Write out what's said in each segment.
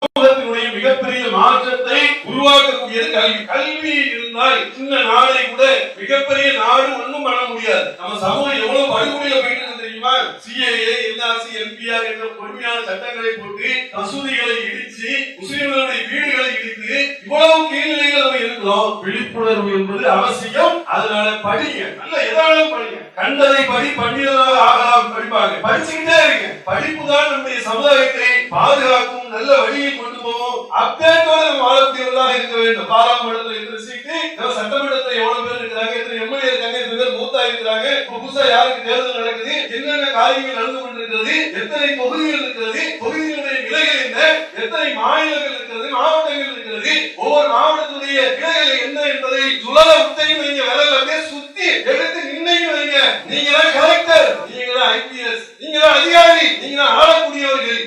சமூகத்தினுடைய மிகப்பெரிய மாற்றத்தை உருவாக்கக்கூடியது கல்வி. கல்வி இருந்தால் சின்ன நாளை கூட மிகப்பெரிய நாடு ஒன்றும் பண்ண முடியாது. நம்ம சமூகம் எவ்வளவு படுகொலையில போயிட்டு இருக்கு தெரியுமா? சிஏஏ, என்ஆர்சி, என்பிஆர் என்ற கொடுமையான சட்டங்களை போட்டு மசூதிகளை இடிச்சு முஸ்லிம்களுடைய வீடுகளை இடித்து இவ்வளவு கீழ்நிலைகள் நம்ம இருக்கிறோம். விழிப்புணர்வு என்பது அவசியம். அதனால படிங்க, நல்ல எதாலும் படிங்க. கண்டதை படி பண்டிதராக ஆகலாம் படிப்பாங்க. படிச்சுக்கிட்டே இருங்க. படிப்பு தான் நம்முடைய சமுதாயத்தை பாதுகாக்கும், நல்ல வழியில் கொண்டு போவோம். அப்டேட்டோட நம்ம வாழக்கூடியவர்களாக இருக்க வேண்டும். பாராளுமன்றத்தில் எத்தனை சீட்டு, சட்டமன்றத்தில் எவ்வளவு பேர் இருக்கிறாங்க, எத்தனை எம்எல்ஏ இருக்காங்க, எத்தனை பேர் மூத்தா இருக்கிறாங்க, புதுசா யாருக்கு தேர்தல் நடக்குது, என்னென்ன காரியங்கள் நடந்து கொண்டிருக்கிறது, எத்தனை தொகுதிகள் இருக்கிறது, தொகுதிகளுடைய நிலைகள் என்ன, எத்தனை மாநிலங்கள் இருக்கிறது, மாவட்டங்கள் இருக்கிறது, ஒவ்வொரு மாவட்டத்துடைய நிலைகள் என்ன என்பதை சுழல உத்தையும் வைங்க, விரல் அப்படியே சுத்தி எடுத்து நின்னையும் வைங்க. நீங்க தான் கலெக்டர், நீங்க தான் ஐபிஎஸ், நீங்க தான் அதிகாரி, நீங்க தான் ஆளக்கூடியவர்கள்.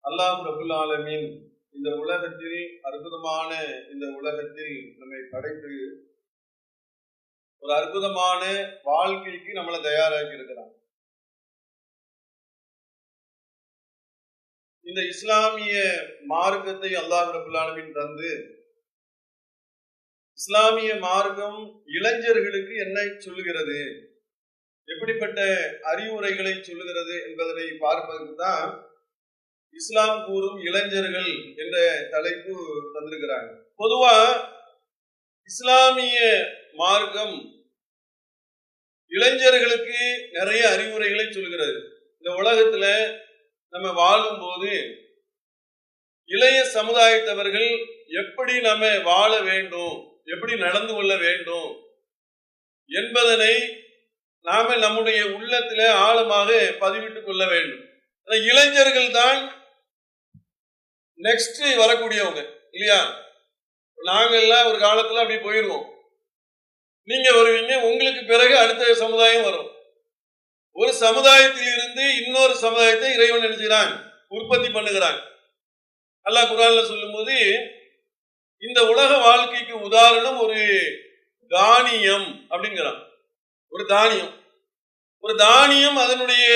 அல்லாஹ் ரப்புல் ஆலமீன் இந்த உலகத்தில் அற்புதமான இந்த உலகத்தில் நம்மை படைத்து ஒரு அற்புதமான வாழ்க்கைக்கு நம்மளை தயாராக்கி இருக்கிறான். இந்த இஸ்லாமிய மார்க்கத்தை அல்லாஹ் ரப்புல் ஆலமீன் தந்து இஸ்லாமிய மார்க்கம் இளைஞர்களுக்கு என்ன சொல்லுகிறது, எப்படிப்பட்ட அறிவுரைகளை சொல்லுகிறது என்பதனை பார்ப்பதற்கு தான் இஸ்லாம் கூறும் இளைஞர்கள் என்ற தலைப்பு தந்திருக்கிறாங்க. பொதுவா இஸ்லாமிய மார்க்கம் இளைஞர்களுக்கு நிறைய அறிவுரைகளை சொல்கிறது. இந்த உலகத்துல நம்ம வாழும் போது இளைய சமுதாயத்தவர்கள் எப்படி நம்ம வாழ வேண்டும், எப்படி நடந்து கொள்ள வேண்டும் என்பதனை நாம நம்முடைய உள்ளத்திலே ஆழமாக பதிவிட்டுக் கொள்ள வேண்டும். இளைஞர்கள் தான் நெக்ஸ்ட் வரக்கூடியவங்க இல்லையா? நாங்க எல்லாம் ஒரு காலத்துல அப்படி போயிருவோம், நீங்க வருவீங்க, உங்களுக்கு பிறகு அடுத்த சமுதாயம் வரும். ஒரு சமுதாயத்தில் இருந்து இன்னொரு சமுதாயத்தை இறைவன் நினைச்சுக்கிறான், உற்பத்தி பண்ணுகிறான். அல்லாஹ் குர்ஆன்ல சொல்லும் போது இந்த உலக வாழ்க்கைக்கு உதாரணம் ஒரு தானியம் அப்படிங்கிறான். ஒரு தானியம் அதனுடைய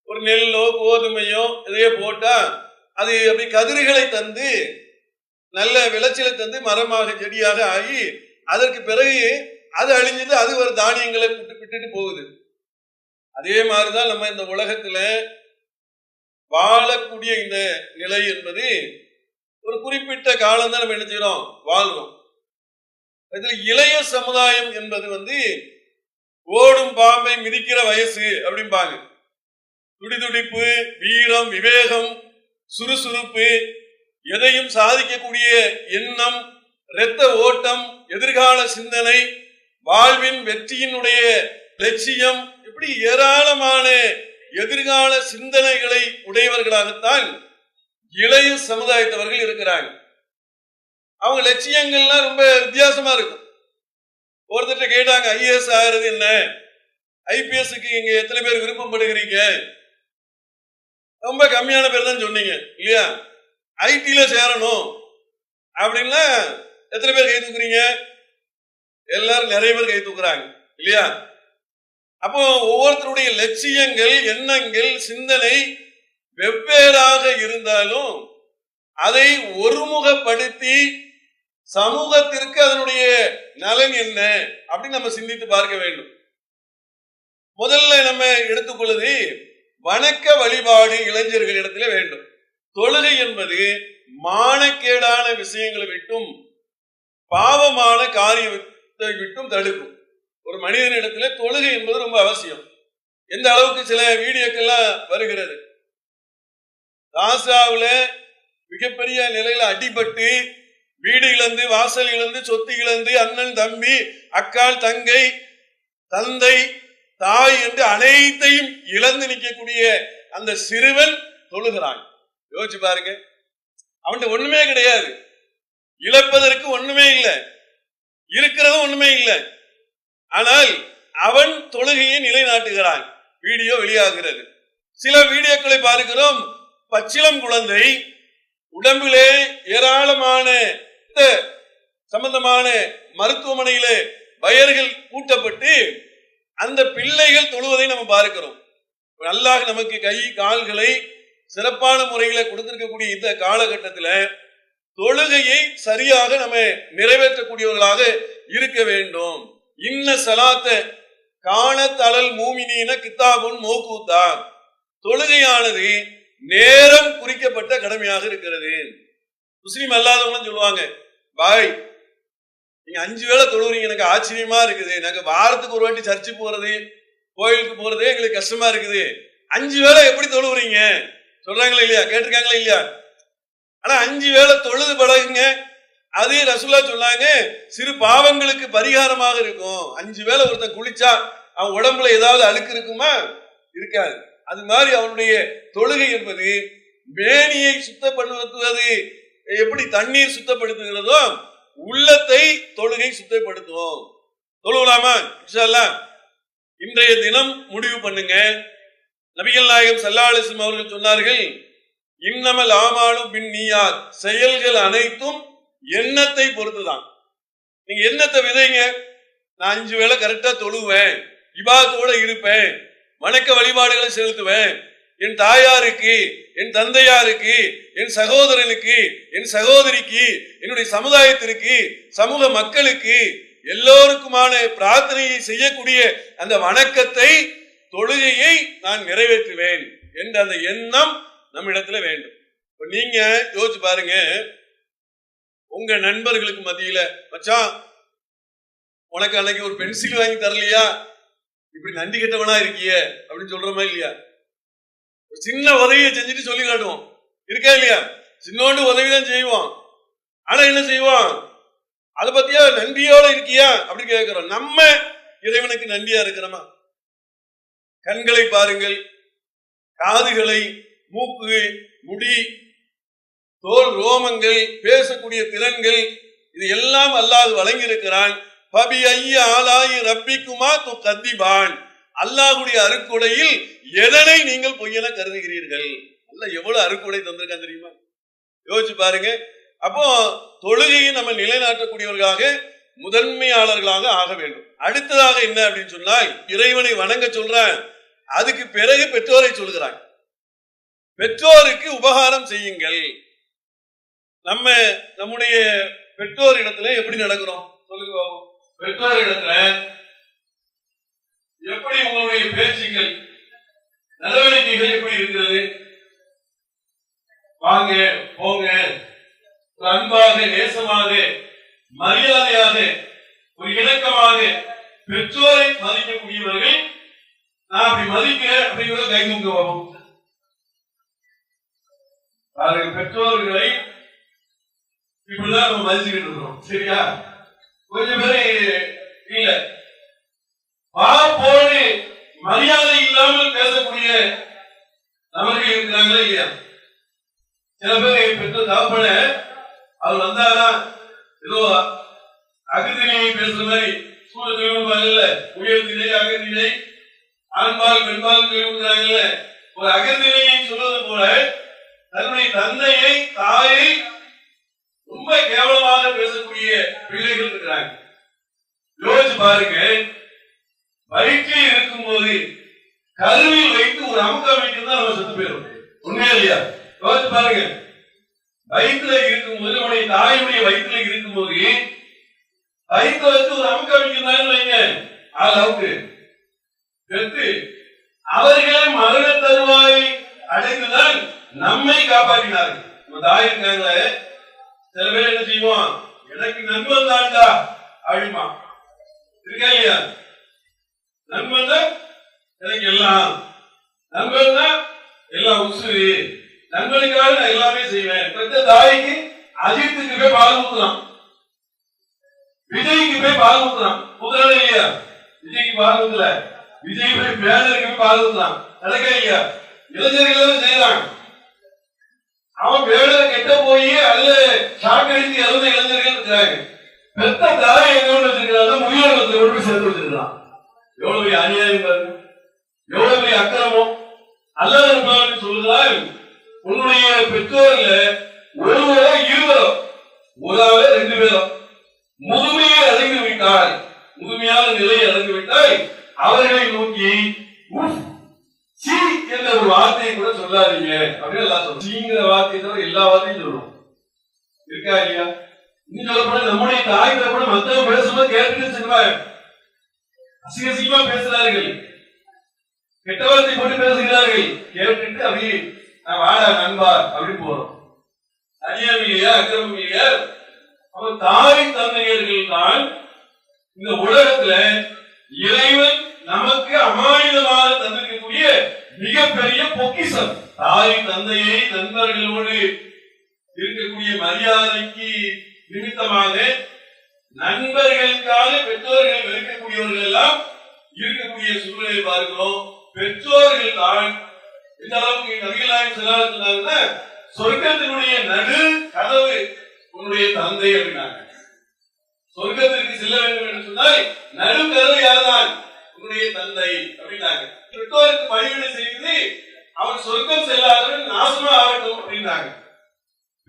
ஒரு நெல்லோ கோதுமையோ இதையே போட்டா அது அப்படி கதிர்களை தந்து நல்ல விளைச்சலை தந்து மரமாக செடியாக ஆகி அதற்கு பிறகு அது அழிஞ்சது, அது ஒரு தானியங்களை விட்டுட்டு போகுது. அதே மாதிரிதான் நம்ம இந்த உலகத்துல வாழக்கூடிய இந்த நிலை என்பது ஒரு குறிப்பிட்ட காலம் தான் நம்ம என்ன செய்யறோம், வாழ்றோம். இதுல இளைய சமுதாயம் என்பது ஓடும் பாம்பை மிதிக்கிற வயசு அப்படிம்பாங்க. துடிதுடிப்பு, வீரம், விவேகம், சுறுசுறுப்பு, எதையும் சாதிக்கக்கூடிய எண்ணம், இரத்த ஓட்டம், எதிர்கால சிந்தனை, வாழ்வின் வெற்றியினுடைய லட்சியம், இப்படி ஏராளமான எதிர்கால சிந்தனைகளை உடையவர்களாகத்தான் இளைய சமுதாயத்தவர்கள் இருக்கிறாங்க. அவங்க லட்சியங்கள்லாம் ரொம்ப வித்தியாசமா இருக்கும். ஒருத்தட்ட கேட்டாங்க, ஐஏஎஸ் ஆகிறது என்ன, ஐபிஎஸ்க்கு இங்க எத்தனை பேர் விருப்பப்படுகிறீங்க? ரொம்ப கம்மியான பேர் தான் சொன்னீங்க இல்லையா? ஐடில சேரணும் அப்படின்னா எத்தனை பேர் கை தூக்குறீங்க? எல்லாரும் நிறைய பேர் கை தூக்குறாங்க இல்லையா? அப்போ ஒவ்வொருத்தருடைய லட்சியங்கள், எண்ணங்கள், சிந்தனை வெவ்வேறாக இருந்தாலும் அதை ஒருமுகப்படுத்தி சமூகத்திற்கு அதனுடைய நலன் என்ன அப்படின்னு நம்ம சிந்தித்து பார்க்க வேண்டும். முதல்ல நம்ம எடுத்துக்கொள்வது வணக்க வழிபாடு இளைஞர்கள் இடத்துல வேண்டும். தொழுகை என்பது மானக்கேடான விஷயங்களை விட்டும் பாவமான காரியத்தை விட்டும் தடுக்கும். ஒரு மனிதனிடத்துல தொழுகை என்பது ரொம்ப அவசியம். எந்த அளவுக்கு சில வீடியோக்கெல்லாம் வருகிறது, காசாவுல மிகப்பெரிய நிலையில அடிபட்டு வீடு இழந்து, வாசல் இழந்து, சொத்து இழந்து, அண்ணன், தம்பி, அக்கால், தங்கை, தந்தை, தாய் என்று அனைத்தையும் இழந்து நிற்கக்கூடிய அந்த சிறுவன் தொழுகிறான். யோசிச்சு பாருங்க, அவன் ஒண்ணுமே கிடையாது, இழப்பதற்கு ஒண்ணுமே இல்லை, இருக்கிறதும் ஒண்ணுமே இல்லை. ஆனால் அவன் தொழுகையை நிலைநாட்டுகிறான். வீடியோ வெளியாகிறது. சில வீடியோக்களை பார்க்கிறோம், பச்சிளம் குழந்தை உடம்பிலே ஏராளமான சம்பந்தமான மருத்துவமனையிலே வயர்கள் கூட்டப்பட்டு அந்த பிள்ளைகள் தொழுவதை நம்ம பார்க்கிறோம். அல்லாஹ் நமக்கு கை கால்களை சிறப்பான முறைகளை கொடுத்திருக்கக்கூடிய இந்த காலகட்டத்தில் தொழுகையை சரியாக நம்ம நிறைவேற்றக்கூடியவர்களாக இருக்க வேண்டும். இன்ன சலாத்த காணத்தலல் மூமினீன கித்தாபுன் மௌகூத்தா, தொழுகையானது நேரம் குறிக்கப்பட்ட கடமையாக இருக்கிறது. முஸ்லீம் அல்லாதவங்களும் சொல்லுவாங்க, பாய் நீங்க 5 வேளை தொழுகிறீங்க, எனக்கு ஆச்சரியமா இருக்குது. எனக்கு வாரத்துக்கு ஒரு வாட்டி சர்ச்சு போறது கோயிலுக்கு போறதே எங்களுக்கு கஷ்டமா இருக்குது. 5 வேளை எப்படி தொழுகிறீங்க சொல்றாங்களா இல்லையா, கேட்டிருக்காங்களா இல்லையா? ஆனா 5 வேளை தொழுது பழகுங்க. அதே ரசூலா சொன்னாங்க, சிறு பாவங்களுக்கு பரிகாரமாக இருக்கும். 5 வேளை ஒருத்தன் குளிச்சா அவன் உடம்புல ஏதாவது அழுக்கு இருக்குமா? இருக்காது. அது மாதிரி அவனுடைய தொழுகை என்பது மேனியை சுத்தப்படுத்துவது எப்படி தண்ணீர் சுத்தப்படுத்துகிறதோ உள்ளத்தை தொழுகை சுத்தப்படுத்தும். தொழுகலாமா? இன்ஷா அல்லாஹ் இன்றைய தினம் முடிவு பண்ணுங்க. நபிகள் நாயகம் ஸல்லல்லாஹு அலைஹி வஸல்லம் அவர்கள் சொன்னார்கள், இன்னமல் ஆமாலும் பின் நியாத், செயல்கள் அனைத்தும் எண்ணத்தை பொறுத்துதான். நீங்க எண்ணத்தை விதைங்க. நான் 5 வேளை கரெக்டா தொழுவேன், இபாதத்தோட இருப்பேன், வணக்க வழிபாடுகளை செலுத்துவேன், என் தாயாருக்கு, என் தந்தையாருக்கு, என் சகோதரனுக்கு, என் சகோதரிக்கு, என்னுடைய சமுதாயத்திற்கு, சமூக மக்களுக்கு எல்லோருக்குமான பிரார்த்தனையை செய்யக்கூடிய அந்த வணக்கத்தை, தொழுகையை நான் நிறைவேற்றுவேன் என்ற அந்த எண்ணம் நம்மிடத்துல வேண்டும். நீங்க யோசிச்சு பாருங்க, உங்க நண்பர்களுக்கு மத்தியில மச்சான் உனக்கு அன்னைக்கு ஒரு பென்சில் வாங்கி தரலையா, இப்படி நன்றி கெட்டவனா இருக்கிய அப்படின்னு சொல்றோமா இல்லையா? சின்ன உதவியை செஞ்சுட்டு சொல்லி காட்டுவோம், இருக்கா இல்லையா? சின்னோண்டு உதவிதான் செய்வோம். ஆனா என்ன செய்வோம், அதை பத்தியா நன்றியோட இருக்கியா அப்படின்னு கேட்கிறோம். நம்ம இறைவனுக்கு நன்றியா இருக்கிறோமா? கண்களை பாருங்கள், காதுகளை, மூக்கு, முடி, தோல், ரோமங்கள், பேசக்கூடிய திறன்கள், இது எல்லாம் அல்லாஹ் வழங்கி இருக்கிறான். பபி ஐய ஆலாயி ரப்பிக்குமா து கத்திபான், அல்லாஹ்வுடைய அருக்குடையில் எதனை நீங்கள் பொய்யென கருதுகிறீர்கள்? அல்லாஹ் எவ்வளவு அருக்குடை தந்திருக்கான் தெரியுமா? யோசிச்சு பாருங்க. அப்போ தொழுகையை நம்ம நிலைநாட்டக்கூடியவர்களாக, முதன்மையாளர்களாக ஆக வேண்டும். அடுத்ததாக என்ன அப்படின்னு சொன்னால், இறைவனை வணங்க சொல்றான், அதுக்கு பிறகு பெற்றோரை சொல்கிறான். பெற்றோருக்கு உபகாரம் செய்யுங்கள். நம்முடைய பெற்றோர் இடத்துல எப்படி நடக்கிறோம் சொல்லுங்க. பெற்றோர் இடத்துல எப்படி உங்களுடைய பேச்சுக்கள், நடவடிக்கைகள் எப்படி இருக்கிறது? வாங்க போங்க, அன்பாக, நேசமாக, மரியாதையாக, ஒரு இணக்கமாக பெற்றோரை மதிக்கக்கூடியவர்கள். நான் அப்படி மதிக்கிறேன் அப்படிங்கிற கை தூக்க வரும். பெற்றோர்களை இப்படிதான் நம்ம மதிச்சுக்கிட்டு இருக்கிறோம், சரியா? கொஞ்சம் பேரு இல்ல, போது மரியாதை இல்லாமல் பேசக்கூடிய நபர்கள் இருக்கிறாங்களே இல்லையா? சில பேர் பெற்ற தகப்பன அவர் வந்தாரா ஏதோ அகதினை பேசுற மாதிரி சூழல், உயர்தினை அகதினை, ஆண்பால் பெண்பால் சொல்லுகிறாங்கல்ல, ஒரு அகதினையை சொல்வது போல தன்னுடைய தந்தையை, தாயை ரொம்ப கேவலமாக பேசக்கூடிய பிள்ளைகள் இருக்கிறாங்க. யோசிச்சு பாருங்க, வயிற்றில் இருக்கும் போது கருவில் வைத்து ஒரு அமுக்கம் வைக்கிறது தான் நம்ம செத்து போயிடும். உண்மையா இல்லையா? யோசிச்சு பாருங்க, வயிற்றுல இருக்கும்போது, நம்முடைய தாயுடைய வயிற்றுல இருக்கும்போது வயிற்று வச்சு ஒரு அமுக்கம் வைக்கிறாங்கன்னு வைங்க, ஆள் அவுட்டு பெற்று அவர்களை மரண தருவாய் அடைந்துதான் நம்மை காப்பாற்றினார்கள். நம்ம தாய் இருக்காங்களே, சில பேர் என்ன செய்வோம், எனக்கு நண்பன் தான்டா அப்படிமா, இருக்கா இல்லையா? நண்பன் தான் எனக்கு எல்லாம், நண்பன் தான் எல்லாம் உசுறு, நண்பனுக்காக நான் எல்லாமே செய்வேன். பெற்ற தாய்க்கு அஜித்துக்கு போய் பால் ஊத்துறான், விஜய்க்கு போய் பால் ஊத்துறான், ஊத்துறானே இல்லையா? விஜய்க்கு பால் ஊத்துல, விஜய் போய் பேனருக்கு போய் பால் ஊத்துறான், நடக்கா இல்லையா? இளைஞர்கள் செய்யறான். அவன் பேனரை கெட்ட போய் அல்ல ஷாக் அடித்து இறந்த இளைஞர்கள் இருக்கிறாங்க. பெத்த தாய் எங்க வச்சிருக்கிறாங்க, முதியோரத்தில் கொண்டு போய் சேர்த்து வச்சிருக்கான். எவ்வளவு பெரிய அநியாயம் பாருங்க, எவ்வளவு பெரிய அக்கிரமம். அல்லாஹ் சொல்லுகிறார், உன்னுடைய பெற்றோர்ல ஒருவரோ இருவரோ, ஒரு ஆளோ 2 பேரோ முதுமையை அடைந்து விட்டால், முதுமையான நிலையை அடைந்து விட்டால் அவர்களை நோக்கி சீ என்ற ஒரு வார்த்தையை கூட சொல்லாதீங்க அப்படின்னு எல்லாம் சொல்றோம். சீங்கிற வார்த்தையை தவிர எல்லா வார்த்தையும் சொல்றோம். இருக்கா இல்லையா? இன்னும் சொல்ல போனா நம்முடைய தாய் கூட மத்தவங்க பேசும்போது கேட்டுட்டு சொல்லுவாங்க, அசிங்கமா பேசுறார்கள், கெட்ட வார்த்தை போட்டு பேசுகிறார்கள், கேட்டுட்டு அப்படியே வாடா நண்பா அப்படின்னு போறோம். அநியாயம் இல்லையா? அக்கிரமம் இல்லையா? அப்ப தாய் தந்தையர்கள் தான் இந்த உலகத்துல இறைவன் நமக்கு அமானிதமாக தந்திருக்கக்கூடிய மிகப்பெரிய பொக்கிஷம். தாய் தந்தையை நண்பர்களோடு இருக்கக்கூடிய மரியாதைக்கு நிமித்தமாக நண்பர்களுக்காக பெற்றோர்கள் வெறுக்கக்கூடியவர்கள் எல்லாம் இருக்கக்கூடிய சூழ்நிலை பார்க்கிறோம். பெற்றோர்கள் தான் இந்த அளவுக்கு நபிகள் நாயகம் ஸல்லல்லாஹு அலைஹி வஸல்லம் சொர்க்கத்தினுடைய நடு கதவு உன்னுடைய தந்தை அப்படின்னாங்க. சொர்க்கத்திற்கு செல்ல வேண்டும் என்று சொன்னால் நடு கதவு யார்தான்? உன்னுடைய தந்தை அப்படின்னாங்க. பெற்றோருக்கு பணிவிடை செய்து அவன் சொர்க்கம் செல்லாதவன் நாசமா ஆகட்டும் அப்படின்னாங்க.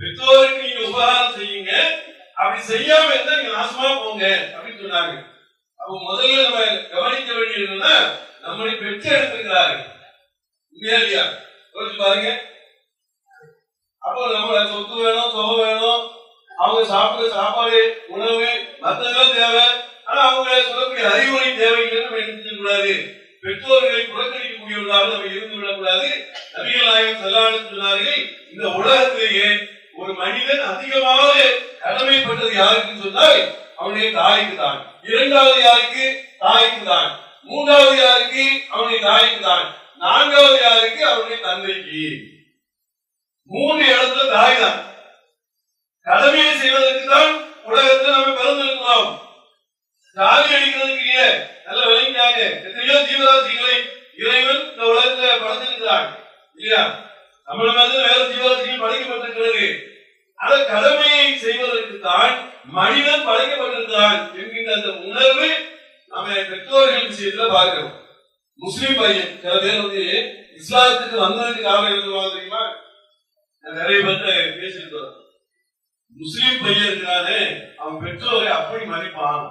பெற்றோருக்கு நீங்க உபகாரம் செய்யுங்க, அப்படி செய்யாம இருந்தா நீங்க நாசமா போங்க அப்படின்னு சொன்னாங்க. அப்ப முதல்ல நம்ம கவனிக்க வேண்டியது என்னன்னா, நம்மளை பெற்று எடுத்திருக்கிறார்கள் இல்லையா? யோசிச்சு பாருங்க. அப்போ நம்ம சொத்து வேணும், சுகம் வேணும், அவங்க சாப்பிடுற சாப்பாடு, உணவு, மத்தெல்லாம் தேவை. ஆனா அவங்க சொல்லக்கூடிய அறிவுரை தேவைகள் நம்ம எடுத்துக்க கூடாது. பெற்றோர்களை புறக்கணிக்கக்கூடியவர்களாக நம்ம இருந்து விடக்கூடாது. நபிகள் நாயகம் ஸல்லல்லாஹு அலைஹி வஸல்லம் சொன்னார்கள், இந்த உலகத்திலேயே ஒரு மனிதன் அதிகமாக கடமைப்பட்டது யாருக்குன்னு சொன்னால் அவனுடைய தாய்க்கு தான். இரண்டாவது யாருக்கு? தாய்க்கு தான். மூன்றாவது யாருக்கு? அவனுடைய தாய்க்கு தான். நான்காவது யாருக்கு? அவனுடைய தந்தைக்கு. மூன்று இடத்துல தாய் தான். கடமையை செய்வதற்கு தான் உலகத்தில் நம்ம பிறந்திருக்கிறோம். ஜாலி அடிக்கிறதுக்கு இல்ல. நல்ல விளங்கிட்டாங்க. எத்தனையோ ஜீவராசிகளை இறைவன் இந்த உலகத்துல படைத்திருக்கிறான் இல்லையா? நம்மள மாதிரி வேற ஜீவராசிகள் படைக்கப்பட்டிருக்கிறது. அந்த கடமையை செய்வதற்கு தான் மனிதன் படைக்கப்பட்டிருக்கிறான் என்கின்ற அந்த உணர்வு நம்ம பெற்றோர்கள் விஷயத்துல பார்க்கிறோம். முஸ்லிம் பையன் சில பேர் வந்து இஸ்லாத்துக்கு வந்ததுக்கு காரணம் என்ன தெரியுமா? நிறைய பேர்த்த பேசியிருக்கிறோம். முஸ்லிம் பையன் இருக்கிறானே, அவன் பெற்றோரை அப்படி மதிப்பான்,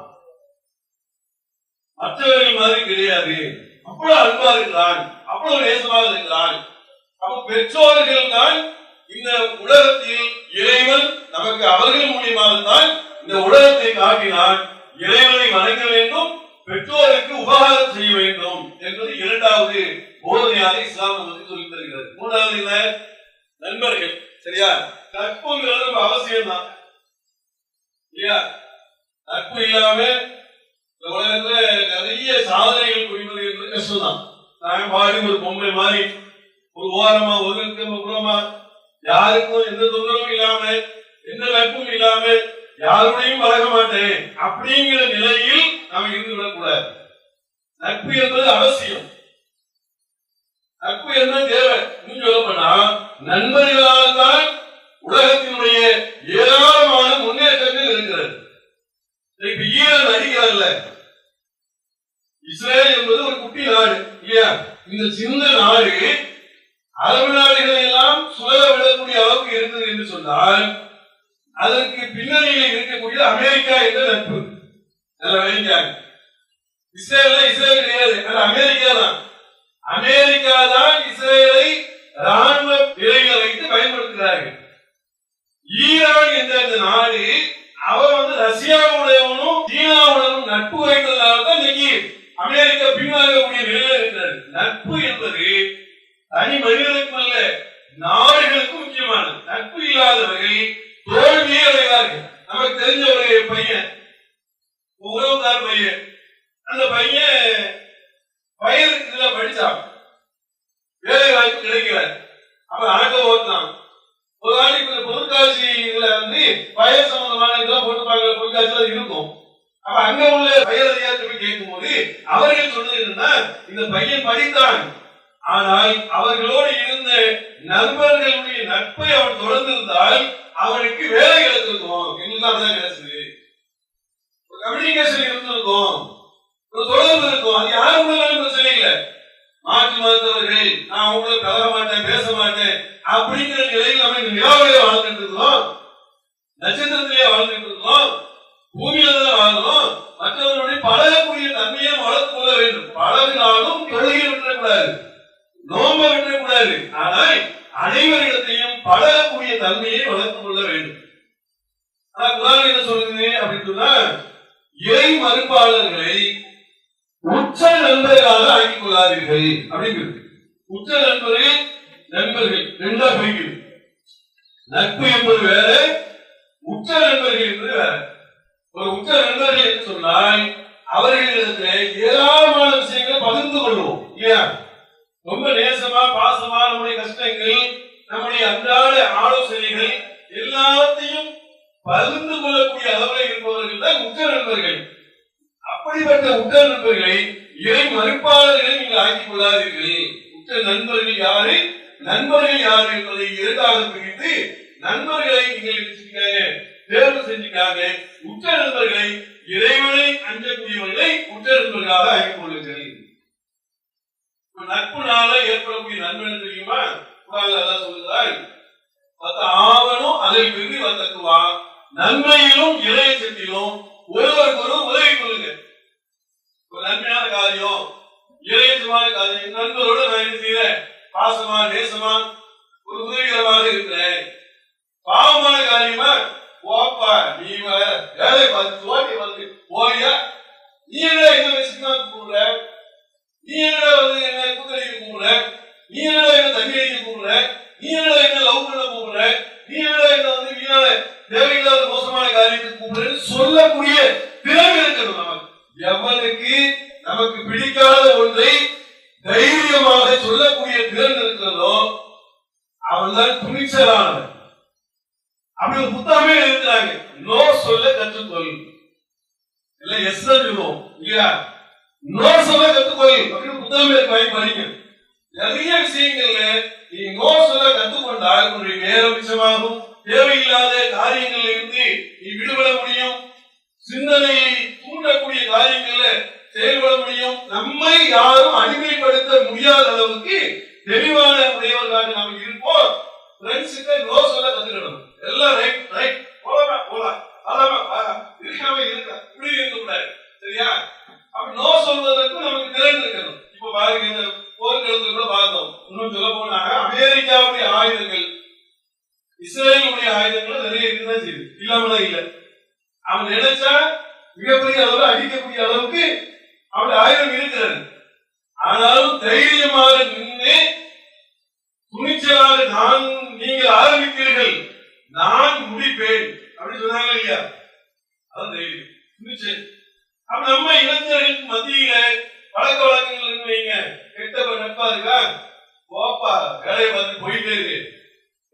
மற்றவர்கள் மாதிரி கிடையாது, அவ்வளவு அன்பா இருக்கிறான், அவ்வளவு நேசமாக இருக்கிறான். அப்ப பெற்றோர்கள் தான் இந்த உலகத்தில் இறைவன் நமக்கு அவர்கள் மூலியமாக தான் இந்த உலகத்தை காட்டினான். இறைவனை வணங்க வேண்டும், பெற்றோருக்கு உபகாரம் செய்ய வேண்டும் என்பது இரண்டாவது போதனையாக இஸ்லாம் நமக்கு சொல்லித் தருகிறது. மூன்றாவது என்ன? நண்பர்கள். சரியா? நட்புங்கிறது ரொம்ப அவசியம் தான் இல்லையா? நட்பு இல்லாம இந்த உலகத்துல நிறைய சாதனைகள் புரிவது என்பது கஷ்டம் தான். நான் பாடி ஒரு பொம்மை மாதிரி ஒரு ஓரமா ஒரு புறமா யாருக்கும் எந்த தொந்தரவும் இல்லாம எந்த நட்பும் இல்லாம யாருடையும் பழக மாட்டேன் அப்படிங்கிற நிலையில் நாம் இருந்து விடக்கூடாது. நட்பு என்பது அவசியம், நட்பு என்பது தேவை. இன்னும் சொல்ல போனா நண்பர்களால் தான் உலகத்தினுடைய ஏராளமான முன்னேற்றங்கள் இருக்கிறது. இப்ப ஈரான் அடிக்கிறார்ல, இஸ்ரேல் என்பது ஒரு குட்டி நாடு இல்லையா? இந்த சின்ன நாடு அரபு நாடுகளை எல்லாம் சுழல விடக்கூடிய அளவுக்கு இருந்தது என்று சொன்னால் அதற்கு பின்னணியில் இருக்கக்கூடிய அமெரிக்கா என்ற நட்பு. நல்லா விளங்கிட்டாங்க. இஸ்ரேல் கிடையாது, அது அமெரிக்கா தான். அமெரிக்கா தான் இஸ்ரேலை ராணுவ நிலைகளை வைத்து பயன்படுத்துகிறார்கள். ஈரான் என்ற இந்த நாடு அவர் வந்து ரஷ்யாவுடனும் சீனாவுடனும் நட்பு வைத்ததால் தான் இன்னைக்கு அமெரிக்கா பின்வாங்கக்கூடிய நிலையில் இருக்கிறார். நட்பு என்பது தனி மனிதனுக்கும் அல்ல, நாடுகளுக்கு முக்கியமானது. நட்பு இல்லாதவர்கள் தோல்வியே அடைவார்கள். நமக்கு தெரிஞ்ச ஒரு பையன், உறவுதார் பையன், அந்த பையன் பயிர் இதுல படிச்சான், வேலை வாய்ப்பு கிடைக்கல, அவன் ஆட்டோ ஓட்டினான். ஒரு நாளைக்கு பொருட்காட்சி இதுல வந்து பயிர் சம்பந்தமான இதெல்லாம் போட்டுப்பாங்க, பொருட்காட்சியில இருக்கும். அப்ப அங்க உள்ள பயிர் அதிகாரத்தை கேட்கும் போது அவர்கள் சொன்னது என்னன்னா, இந்த பையன் படித்தான், ஆனால் அவர்களோடு இருந்த நண்பர்களுடைய நட்பை அவன் தொடர்ந்திருந்தால் அவனுக்கு வேலை கிடைத்திருக்கும். எங்களுக்கு அப்படிதான் கிடைச்சது. கம்யூனிகேஷன் இருந்திருக்கும், ஒரு தொடர்பு இருக்கும். அது யாரும் பிரச்சனை இல்லை. மாற்று மருத்துவர்கள் நான் அவங்கள பழக மாட்டேன், பேச மாட்டேன் அப்படிங்கிற நிலையில் நம்ம இந்த நிலாவிலே வாழ்ந்துட்டு இருக்கோம், நட்சத்திரத்திலே வாழ்ந்துட்டு இருக்கோம், பூமியில தான் வாழணும். மற்றவர்களுடைய பழகக்கூடிய தன்மையை வளர்த்து கொள்ள வேண்டும். பழகினாலும் தொழுகை விட்டுறக்கூடாது. நோம்ப விடக்கூடாது. ஆனால் அனைவரிடத்தையும் பழகக்கூடிய தன்மையை வளர்த்துக் கொள்ள வேண்டும். ஆனா குர்ஆன் என்ன சொல்லுது அப்படின்னு சொன்னா, இறை மறுப்பாளர்களை உற்ற நண்பர்களாக ஆக்கிக் கொள்ளாதீர்கள் அப்படிங்கிறது. உற்ற நண்பர்கள் ரெண்டா பிரிக்குது. நட்பு என்பது வேற, உற்ற நண்பர்கள் என்பது வேற. ஒரு உற்ற நண்பர்கள் என்று சொன்னால் அவர்களிடத்தில் ஏராளமான விஷயங்களை பகிர்ந்து கொள்வோம் இல்லையா? ரொம்ப நேசமா பாசமா நம்முடைய கஷ்டங்கள், நம்முடைய அன்றாட ஆலோசனைகள் எல்லாத்தையும் பகிர்ந்து கொள்ளக்கூடிய அளவில் இருப்பவர்கள் தான் உற்ற நண்பர்கள். அப்படிப்பட்ட உற்ற நண்பர்களை இறை மறுப்பாளர்களை நீங்கள் ஆக்கிக் கொள்ளாதீர்கள். உற்ற நண்பர்கள் யாரு, நண்பர்கள் யாரு என்பதை இரண்டாக பிரித்து நண்பர்களை நீங்கள் தேர்வு செஞ்சுக்காங்க. உற்ற நண்பர்களை இறைவனை அஞ்சக்கூடியவர்களை உற்ற நண்பர்களாக ஆக்கிக் கொள்ளுங்கள். நட்புனால ஏற்படக்கூடிய நன்மை தெரியுமா? குர்ஆன்ல சொல்லுகிறார், ஆவணும் அதை விரும்பி வந்தக்குவா, நன்மையிலும் இறையச்சத்திலும் ஒருவருக்கொருவர் உதவி கொள்ளுங்க. ஒரு நன்மையான காரியம், இறையச்சமான காரியம், நண்பரோட நான் என்ன செய்யறேன், பாசமா நேசமா ஒரு உதவிகரமாக இருக்கிறேன். பாவமான காரியமா, ஓப்பா நீ வேலை பார்த்து ஓட்டி வந்து ஓடியா, நீ என்ன எங்க வச்சுக்கா கூப்பிடுற, நீ என்ன வந்து என்ன கூத்தடிக்க கூப்பிடுற, நீ என்ன என்ன தண்ணி அடிக்க கூப்பிடுற, நீ என்ன என்ன லவ் பண்ண கூப்பிடுற, நீ என்ன என்ன வந்து வீணான தேவையில்லாத மோசமான காரியத்துக்கு கூப்பிடுறேன்னு சொல்லக்கூடிய திறமை இருக்கணும் நமக்கு. எவனுக்கு நமக்கு பிடிக்காத ஒன்றை தைரியமாக சொல்லக்கூடிய திறன் இருக்கிறதோ அவன் தான் துணிச்சலானவன். அப்படி ஒரு புத்தகமே இருக்கிறாங்க, நோ சொல்ல கற்றுக்கொள். இல்ல எஸ் சொல்லுவோம் இல்லையா, நோ சொல்ல கற்றுக்கொள் அப்படின்னு புத்தகமே இருக்கு, படிங்க. நிறைய விஷயங்கள்ல நீ நோ சொல்ல கற்றுக்கொண்டால் உன்னுடைய நேரம் மிச்சமாகும், தேவையில்லாத காரியங்கள்ல இருந்து நீ விடுபட முடியும், சிந்தனையை தூண்டக்கூடிய காரியங்கள்ல செயல்பட முடியும். நம்மை யாரும் அடிமைப்படுத்த முடியாத அளவுக்கு தெளிவான உடையவர்களாக நாம் இருப்போம். ஃப்ரெண்ட்ஸுக்கு நோ சொல்ல கத்துக்கணும். எல்லாம் ரைட் ரைட் போலாம் போலாம் அதாம இருக்காம இருக்க இப்படி இருக்கக்கூடாது சரியா? அப்படி நோ சொல்வதற்கு நமக்கு திறன் இருக்கணும். இப்ப பாருங்க, இந்த போர்க்களத்துல கூட பார்த்தோம். இன்னும் சொல்ல போனாங்க, அமெரிக்காவுடைய ஆயுதங்கள் இஸ்ரேலுடைய ஆயுதங்கள் நிறைய இருக்குதான் செய்யுது, இல்லாமலாம் இல்லை. அவன் நினைச்சா மிகப்பெரிய அளவில் அடிக்கக்கூடிய அளவுக்கு அவனுடைய ஆயுதம் இருக்கிறது. ஆனாலும் தைரியமாக நின்று துணிச்சலாக நீங்கள் ஆரம்பித்தீர்கள், நான் முடிப்பேன் அப்படின்னு சொன்னாங்க இல்லையா? அதான் தைரியம், துணிச்சல். அப்ப நம்ம இளைஞர்களுக்கு மத்தியில பழக்க வழக்கங்கள் வைங்க, கெட்ட நட்பா இருக்கா, போப்பா வேலையை பார்த்து போயிட்டே இருக்கு,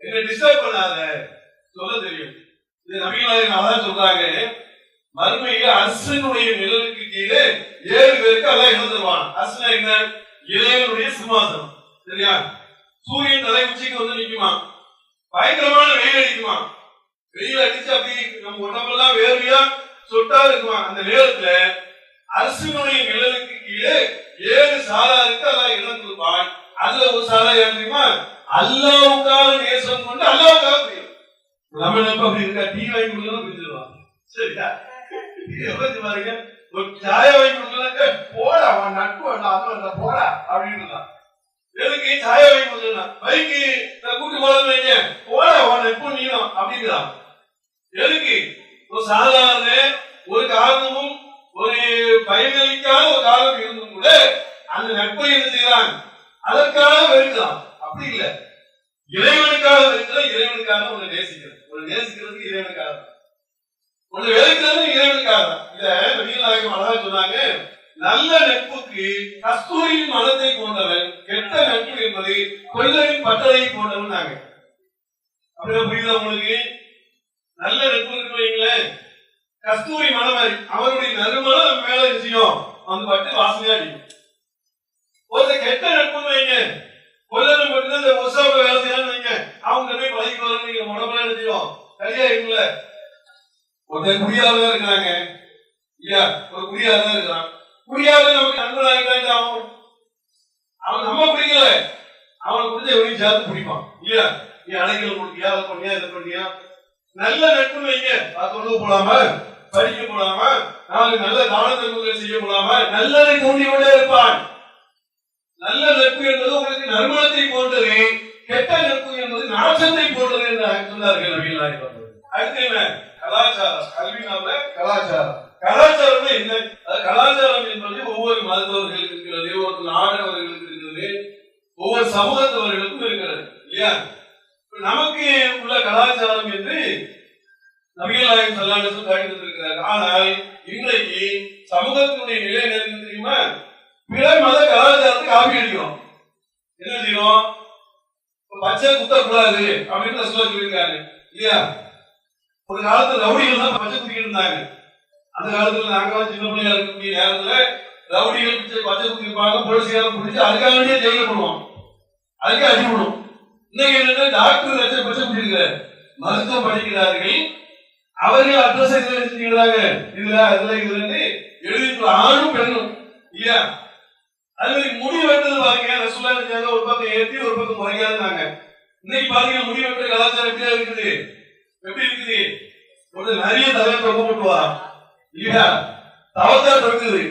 என்ன டிஸ்டர்ப் பண்ணாத சொல்ல தெரியும். இது நபிகள் அதான் சொல்றாங்க, மறுமையில அரசனுடைய நிழலுக்கு கீழே 7 பேருக்கு எல்லாம் இழந்துருவான். அரசனா என்ன, இறைவனுடைய சிம்மாசனம் சரியா? சூரியன் தலை உச்சிக்கு வந்து நிக்குமா, பயங்கரமான வெயில் அடிக்குமா, வெயில் அடிச்சு அப்படி நம்ம உடம்பெல்லாம் வேர்வையா சொட்டா இருக்குமா. அந்த நேரத்துல அரசனுடைய நிழலுக்கு கீழே 7 சாராருக்கு எல்லாம் இழந்திருப்பான். அதுல ஒரு சாரா தெரியுமா, அல்லாவுக்காக நேசம் கொண்டு அல்லாவுக்காக புரியும். நம்ம நினைப்ப அப்படி இருக்கா, டீ வாங்கி கொடுக்கணும் பிரிச்சிருவான் சரியா? பாருங்க, ஒரு சாய வாங்கி கொடுக்கல போட அவன் நட்பு வேண்டாம் போட அப்படின்னு தான். எதுக்கு சாய வாங்கி கொடுக்கலாம், பைக்கு கூட்டு போறதுங்க போட அவன் நட்பு நீனும் அப்படிங்கிறான். எதுக்கு, ஒரு சாதாரண ஒரு காரணமும் ஒரு பயனளிக்காத ஒரு காரணம் இருந்தும் கூட அந்த நட்பை என்ன செய்யறான், அதற்காக வெறுக்கிறான். அப்படி இல்லை, இறைவனுக்காக வெறுக்கிற, இறைவனுக்காக உன்னை நேசிக்கிறேன், ஒரு நேசிக்கிறதுக்கு இறைவனுக்காக, உன்னை வெறுக்கிறது இறைவனுக்காக. இத நபிகள் அழகா சொன்னாங்க, நல்ல நட்புக்கு கஸ்தூரியின் மனத்தை போன்றவன், கெட்ட நட்பு என்பது கொள்ளரின் பட்டறையை போன்றவன். நாங்க அப்படிதான் புரியுதா உங்களுக்கு? நல்ல நட்பு இருக்கு வைங்களேன், கஸ்தூரி மனம் மாதிரி, அவருடைய நறுமணம் நம்ம மேல செய்யும், வந்து பட்டு வாசனையா அடிக்கும். ஒரு கெட்ட நட்புன்னு வைங்க, கொள்ளரை மட்டும்தான் இந்த ஒசாப்ப வேலை செய்யலாம்னு வைங்க, அவங்க போய் பழகிட்டு வரணும், நீங்க உடம்புல என்ன செய்யும் சரியா இருக்குல்ல. ஒருத்தர் குடியாதான் இருக்கிறாங்க இல்லையா, ஒரு குடியாதான் இருக்கிறான், குடியாத நமக்கு நண்பன் ஆகிட்டாங்க, அவன் நம்ம பிடிக்கல, அவனை குடிச்ச எப்படி சேர்த்து பிடிப்பான் இல்லையா? நீ அடைக்கல் கொடுத்தியா, அதை பண்ணியா, இதை பண்ணியா. நல்ல நட்புன்னு வைங்க, தொழுவு போடாம, படிக்க போடாம, நாளைக்கு நல்ல தான தர்மங்கள் செய்ய போடாம நல்லதை தூண்டி கொண்டே இருப்பான். நல்ல நட்பு என்பது உங்களுக்கு நறுமணத்தை போன்றது, கெட்ட நட்பு என்பது நாசத்தை போன்றது என்று சொன்னார்கள் நபிகள் நாயகம். அடுத்து என்ன? கலாச்சாரம். கல்வினால கலாச்சாரம். கலாச்சாரம் என்ன? கலாச்சாரம் என்பது ஒவ்வொரு மதத்தவர்களுக்கு இருக்கிறது, ஒவ்வொரு நாடவர்களுக்கு இருக்கிறது, ஒவ்வொரு சமூகத்தவர்களுக்கும் இருக்கிறது இல்லையா? நமக்கு உள்ள கலாச்சாரம் என்று நபிகள் நாயகம் ஸல்லல்லாஹு அலைஹி வஸல்லம் காட்டி தந்திருக்கிறார். ஆனால் இன்றைக்கு சமூகத்தினுடைய நிலை என்ன தெரியுமா? பிற மத கலாச்சாரத்தை காப்பி அடிக்கிறோம். என்ன செய்யணும்? பச்சை குத்தக்கூடாது அப்படின்னு ரசூலுல்லாஹ் சொல்லியிருக்காங்க இல்லையா? ஒரு காலத்துல ரவுடிகள் தான் பச்சை குத்திக்கிட்டு இருந்தாங்க. அந்த காலத்துல நாங்களாம் சின்ன பிள்ளையா இருக்கக்கூடிய நேரத்துல ரவுடிகள் பச்சை குத்திருப்பாங்க, போலீஸ்காரன் பிடிச்சி அதுக்காக வேண்டிய ஜெயில போடுவோம், அதுக்கு அடிபடும். இன்னைக்கு என்னன்னா டாக்டர் பச்சை குத்திருக்கிறார், மருத்துவம் படிக்கிறார்கள், அவர்கள் அட்ரஸ் செஞ்சுக்கிறாங்க, இதுல அதுல இதுல எழுதி ஆணும் பெண்ணும் இல்லையா? அது முடி வெட்டது பாருங்க, ரசூலுல்லாஹ் ஒரு பக்கம் ஏற்றி ஒரு பக்கம் குறையாதுனாங்க. இன்னைக்கு பாருங்க முடி வெட்டுற கலாச்சாரம் எப்படியா இருக்குது? எப்படி இருக்குது? ஒரு நிறைய தலையை தொங்க போட்டுவா இல்லையா? தவத்தா தொங்குது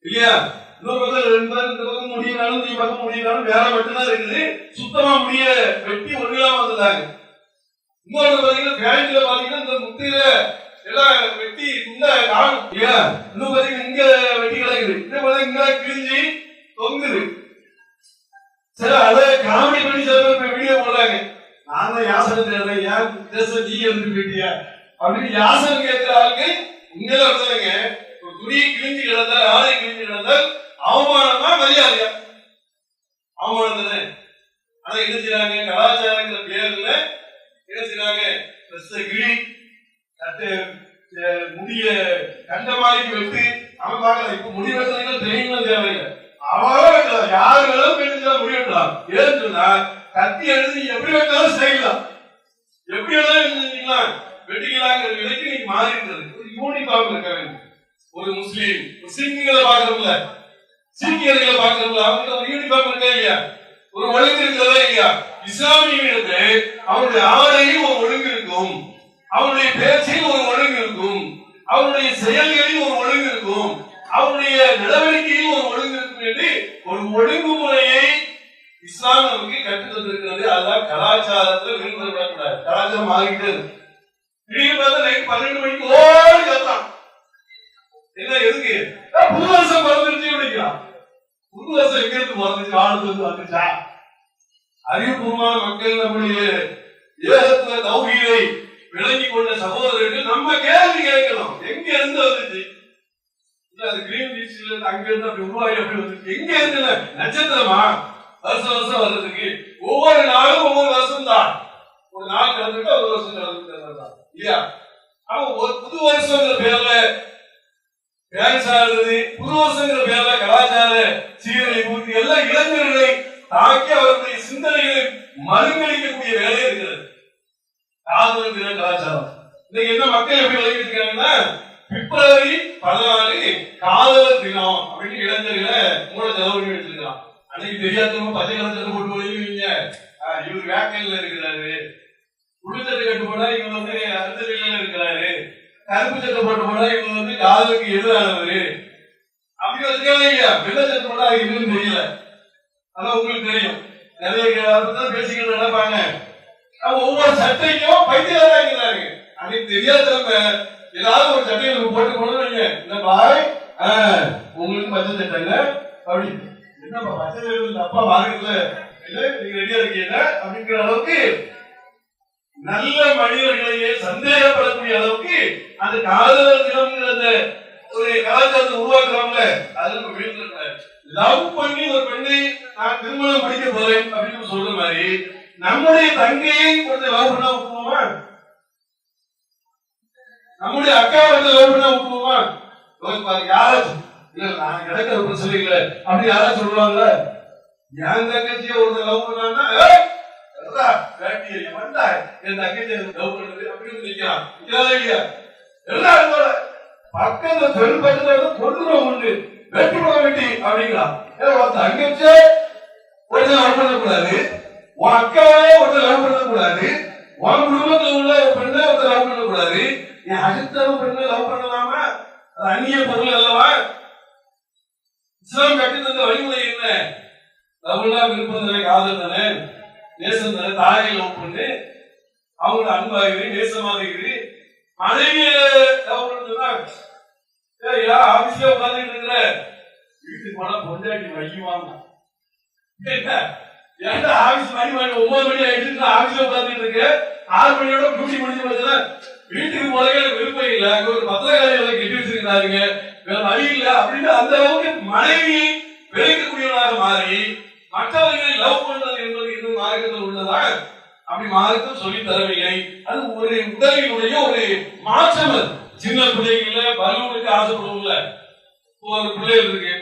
இல்லையா? இன்னொரு பக்கம் ரெண்டு பேர் இந்த பக்கம் முடியினாலும் இந்த பக்கம் முடியினாலும் வேற மட்டும்தான் இருக்குது, சுத்தமா முடிய வெட்டி ஒன்றிலாம வந்துட்டாங்க. இன்னொரு பாத்தீங்கன்னா பேண்ட்ல பாத்தீங்கன்னா இந்த முட்டையில எல்லாம் வெட்டி துண்டா காணும் இல்லையா? இன்னும் பாத்தீங்கன்னா இங்க வெட்டி கிடக்குது, இன்னும் பாத்தீங்கன்னா இங்க கிழிஞ்சி தொங்குது. சரி, அதை காமெடி பண்ணி சில பேர் வீடியோ போடுறாங்க. நான் தான் யாசனை தேடுறேன், ஏன் தேச நீ இருந்து போயிட்டியா அப்படின்னு யாசனை கேட்கிற ஆளுக்கு இங்கெல்லாம் இருந்தாங்க. ஒரு துணியை கிழிஞ்சு கிடந்தால், ஆடை கிழிஞ்சு கிடந்தால் அவமானமா மரியாதையா? அவமானம் தானே. ஆனா என்ன செய்யறாங்க? கலாச்சாரங்கிற பேர்ல என்ன செய்யறாங்க? கிளி முடிய கண்ட மாதிரி வெட்டு அவன் பார்க்கல. இப்ப முடி வெட்டுறதுக்கு ட்ரெயின்லாம் தேவையில்லை, அவன் வெட்டலாம், யாரு வேணாலும் பெண்ணுக்கு முடி வெட்டலாம். ஏன்னு சொன்னா கத்தி எழுதி எப்படி வெட்டாலும் ஸ்டைல் தான், எப்படி வேணாலும் வெட்டிக்கலாங்கிற நிலைக்கு நீங்க மாறி இருக்கிறது. ஒரு யூனிஃபார்ம் இருக்க வேண்டும். ஒரு முஸ்லீம் சிங்கிகளை பாக்குறோம்ல, சீக்கியர்களை பாக்குறோம்ல, அவங்க ஒரு யூனிஃபார்ம் இருக்கா இல்லையா? ஒரு ஒழுங்கு இருக்கிறதா இல்லையா? இஸ்லாமியர்களுக்கு அவருடைய ஆடையில் ஒரு ஒழுங்கு இருக்கும், அவருடைய பேச்சில் ஒரு ஒழுங்கு இருக்கும், அவருடைய செயல்களில் ஒரு ஒழுங்கு இருக்கும், அவருடைய நடவடிக்கையில் ஒரு ஒழுங்கு இருக்கும் என்று ஒரு ஒழுங்குமுறையை இஸ்லாம் நமக்கு கற்றுத் தந்திருக்கிறது. அதுதான் கலாச்சாரத்தை விரும்பக்கூடாது. கலாச்சாரம் மாறிக்கிட்டே இருக்கு. திடீர்னு பார்த்தா நைட் 12 மணிக்கு ஓடி கத்தான். என்ன எதுக்கு? புது வருஷம் பிறந்துருச்சு அப்படிங்கிறான். புது வருஷம் எங்க இருந்து பிறந்துச்சு? வாழ்ந்து வந்துச்சா? அறிவுபூர்வமான மக்கள் நம்முடைய ஏகத்துவ தௌஹீதை விளங்கி கொண்ட சகோதரர்கள் நம்ம கேள்வி கேட்கணும், எங்க இருந்து வந்துச்சு? அது கிரீன் பீச்ல இருந்து அங்க இருந்து அப்படி உருவாகி அப்படி வந்துச்சு. எங்க இருக்குல்ல நட்சத்திரமா? வருஷம் வருஷம் வர்றதுக்கு ஒவ்வொரு நாளும் ஒவ்வொரு வருஷம் தான். ஒரு நாள் கடந்துட்டு ஒரு வருஷம் கடந்துட்டு இல்லையா? அவன் ஒரு புது வருஷங்கிற பேர்ல டான்ஸ் ஆடுறது, புது வருஷங்கிற பேர்ல கலாச்சார சீரழிப்பு, எல்லாம் இளைஞர்களை தாக்கி அவர்களுடைய சிந்தனைகளை மறுங்கடிக்கக்கூடிய வேலை இருக்கிறது. காதல் தின கலாச்சாரம் இன்னைக்கு என்ன மக்கள் எப்படி விளைவிச்சிருக்காங்கன்னா, பிப்ரவரி 14 காதலர் தினம் அப்படின்னு இளைஞர்களை மூல செலவு வச்சிருக்கான். அன்னைக்கு தெரியாதவங்க பச்சை கலர் போட்டு போறீங்க, இவர் வேக்கல்ல இருக்கிறாரு, உளுச்சட்டை கட்டு போனா இவங்க வந்து அறுத்தலையில இருக்கிறாரு, கருப்பு சட்டை போட்டு போனா இவங்க வந்து காதலுக்கு எதிரானவரு அப்படி வச்சுக்காங்க இல்லையா? வெள்ளை சட்டை போட்டா அது என்னன்னு தெரியல, அதான் உங்களுக்கு தெரியும். நிறைய தான் பேசிக்கிட்டு நினைப்பாங்க. ஒவ்வொரு சட்டைக்கும் பைத்தியராகிறாங்க. அன்னைக்கு தெரியாதவங்க ஏதாவது ஒரு சட்டையை போட்டு போனீங்க, இந்த பாய் உங்களுக்கு பச்சை சட்டைங்க அப்படி என்னப்பா பச்சை அப்பா மார்க்கெட்ல இல்ல நீங்க ரெடியா இருக்கீங்க அப்படிங்கிற அளவுக்கு நல்ல மனிதர்களையே சந்தேகப்படக்கூடிய அளவுக்கு அந்த காதலர் தினம்ங்கிற அந்த ஒரு கலாச்சாரத்தை உருவாக்குறாங்கல்ல, அதுல நம்ம வீழ்ந்துருக்காரு. லவ் பண்ணி ஒரு பெண்ணை நான் திருமணம் படிக்க போறேன் அப்படின்னு சொல்ற மாதிரி நம்முடைய தங்கையை கொஞ்சம் லவ் பண்ணா விட்டுருவோமா? நம்முடைய அக்கா வந்து லவ் பண்ணா விட்டுருவோமா? யாராச்சும் இல்ல நான் கிடைக்கிற பிரச்சனை இல்ல அப்படி யாராச்சும் சொல்லுவாங்க. என் தங்கச்சியை ஒரு லவ் பண்ணாங்கன்னா என் தங்கச்சியை லவ் பண்ணது அப்படின்னு நினைக்கிறான் இல்லையா? எல்லாரும் பக்கத்துல பெண் பக்கத்துல கொண்டுறோம் உண்டு வெட்டி போட வேண்டி அப்படிங்கிறான். தங்கச்சியே ஒருத்தர் லவ் பண்ணக்கூடாது, உன் அக்காவே ஒருத்தர் லவ் பண்ணக்கூடாது, உன் குடும்பத்தில் உள்ள பெண்ணை ஒருத்தர் லவ் பண்ணக்கூடாது, என் அடுத்த பெண்ணை லவ் பண்ணலாமா? அது அந்நிய பொருள் அல்லவா? இஸ்லாம் கட்டி தந்த வழிமுறை என்ன? லவ்னா விருப்பம் தானே, காதல் தானே, நேசம் தானே. தாயை லவ் பண்ணு, அவங்களோட அன்பாகிறி நேசமாக இரு. மனைவிய லவ் பண்ணுன்னா ஆபீஸ்ல உட்கார்ந்துட்டு இருக்கிற, வீட்டுக்கு போனா பொண்டாட்டி வைக்குவாங்க. ஏன்டா ஆபீஸ் மணி 9 மணி ஆயிடுச்சு, ஆபீஸ்ல உட்கார்ந்துட்டு இருக்க, 6 மணியோட டியூட்டி முடிஞ்சு போச்சுன்னா வீட்டுக்கு போறதுக்கு எனக்கு விருப்பம் இல்லை, அங்க ஒரு பத்திரக்காரிகளை கட்டி வச்சிருக்காருங்க, வேற வழி இல்லை அப்படின்னு அந்த அளவுக்கு மனைவியை விளைக்கக்கூடியவனாக மாறி மற்றவர்களை லவ் பண்றது என்பது இன்னும் மார்க்கத்தில் உள்ளதா? அப்படி மார்க்கம் சொல்லி தரவில்லை. அது ஒரு உடலினுடைய ஒரு மாற்றம். அது சின்ன பிள்ளைகள்ல பலூனுக்கு ஆசைப்படுவோம்ல, ஒரு பிள்ளைகள் இருக்கு,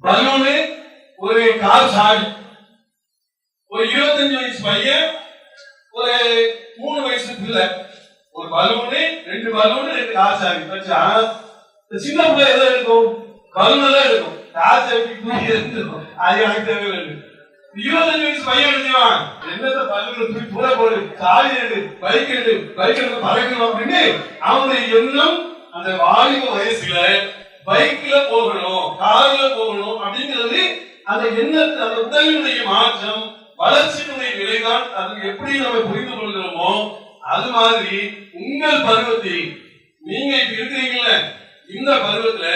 பலூனு ஒரு கார் சாவி, ஒரு 25 வயசு பையன், ஒரு 3 வயசு பிள்ளை, ஒரு பலூனு 2 பலூனு 2 கார் சாவி வச்சா சின்ன பிள்ளை எதை இருக்கும்? பலூன் தான் இருக்கும். கார் சாவி தூக்கி எடுத்துருக்கும். அது எனக்கு தேவையில்லை. 25 வயசு பையன் எழுதிவான், என்னத்த பலூன் தூக்கி பூரா போடு, சாவி எடு, பைக் எடு, பைக் எடுத்து பறக்கணும் அப்படின்னு அவனுடைய எண்ணம். அந்த வாலிப வயசுல பைக்ல போகணும், கார்ல போகணும் அப்படிங்கிறது அந்த எண்ணத்தை, அந்த உடலினுடைய மாற்றம், வளர்ச்சியினுடைய விலைதான். அது எப்படி நம்ம புரிந்து கொள்கிறோமோ அது மாதிரி உங்கள் பருவத்தில் நீங்க இப்ப இருக்கிறீங்கல்ல, இந்த பருவத்துல